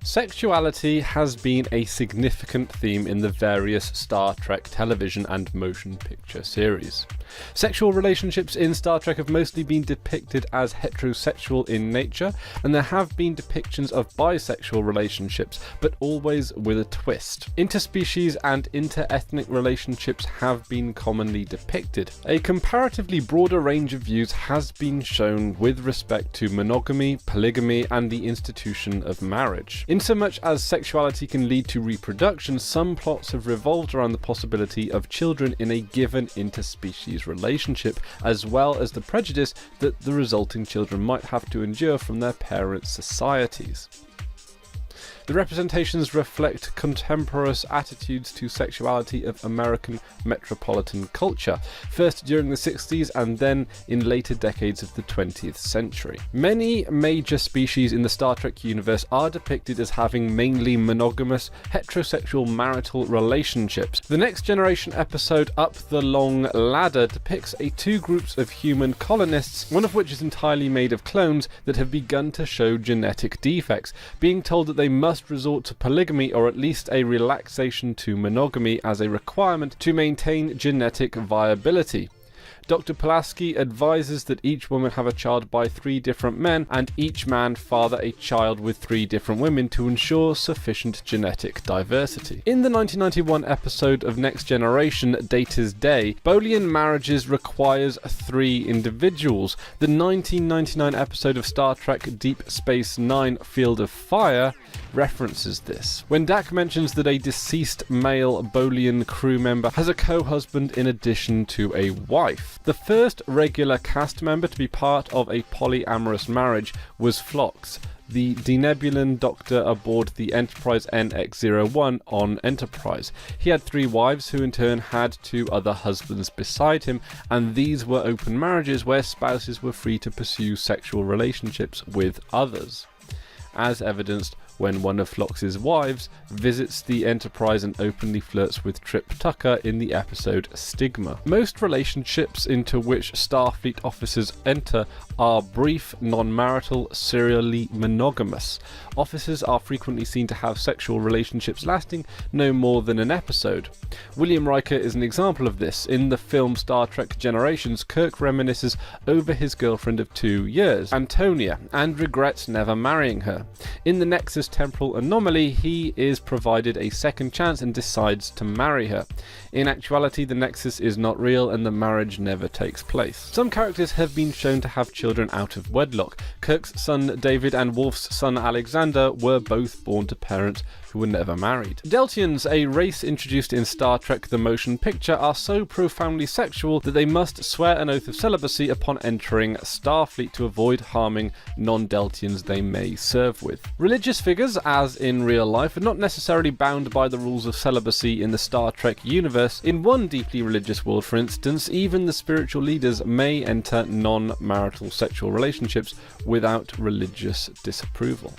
Sexuality has been a significant theme in the various Star Trek television and motion picture series. Sexual relationships in Star Trek have mostly been depicted as heterosexual in nature, and there have been depictions of bisexual relationships, but always with a twist. Interspecies and interethnic relationships have been commonly depicted. A comparatively broader range of views has been shown with respect to monogamy, polygamy, and the institution of marriage. Insomuch as sexuality can lead to reproduction, some plots have revolved around the possibility of children in a given interspecies relationship, as well as the prejudice that the resulting children might have to endure from their parents' societies. The representations reflect contemporaneous attitudes to sexuality of American metropolitan culture, first during the 60s and then in later decades of the 20th century. Many major species in the Star Trek universe are depicted as having mainly monogamous, heterosexual marital relationships. The Next Generation episode Up the Long Ladder depicts two groups of human colonists, one of which is entirely made of clones that have begun to show genetic defects, being told that they must resort to polygamy or at least a relaxation to monogamy as a requirement to maintain genetic viability. Dr. Pulaski advises that each woman have a child by 3 different men and each man father a child with 3 different women to ensure sufficient genetic diversity. In the 1991 episode of Next Generation, Data's Day, Boolean marriages requires 3 individuals. The 1999 episode of Star Trek Deep Space Nine, Field of Fire, references this, when Dak mentions that a deceased male Boolean crew member has a co-husband in addition to a wife. The first regular cast member to be part of a polyamorous marriage was Phlox, the denebulan doctor aboard the Enterprise NX-01 on Enterprise. He had 3 wives who in turn had 2 other husbands beside him, and these were open marriages where spouses were free to pursue sexual relationships with others, as evidenced when one of Phlox's wives visits the Enterprise and openly flirts with Trip Tucker in the episode Stigma. Most relationships into which Starfleet officers enter are brief, non-marital, serially monogamous. Officers are frequently seen to have sexual relationships lasting no more than an episode. William Riker is an example of this. In the film Star Trek Generations, Kirk reminisces over his girlfriend of 2 years, Antonia, and regrets never marrying her. In the Nexus Temporal Anomaly, he is provided a second chance and decides to marry her. In actuality, the Nexus is not real and the marriage never takes place. Some characters have been shown to have children out of wedlock. Kirk's son David and Worf's son Alexander were both born to parents who were never married. Deltians, a race introduced in Star Trek the Motion Picture, are so profoundly sexual that they must swear an oath of celibacy upon entering Starfleet to avoid harming non-Deltians they may serve with. Religious figures, as in real life, are not necessarily bound by the rules of celibacy in the Star Trek universe. In one deeply religious world, for instance, even the spiritual leaders may enter non-marital sexual relationships without religious disapproval.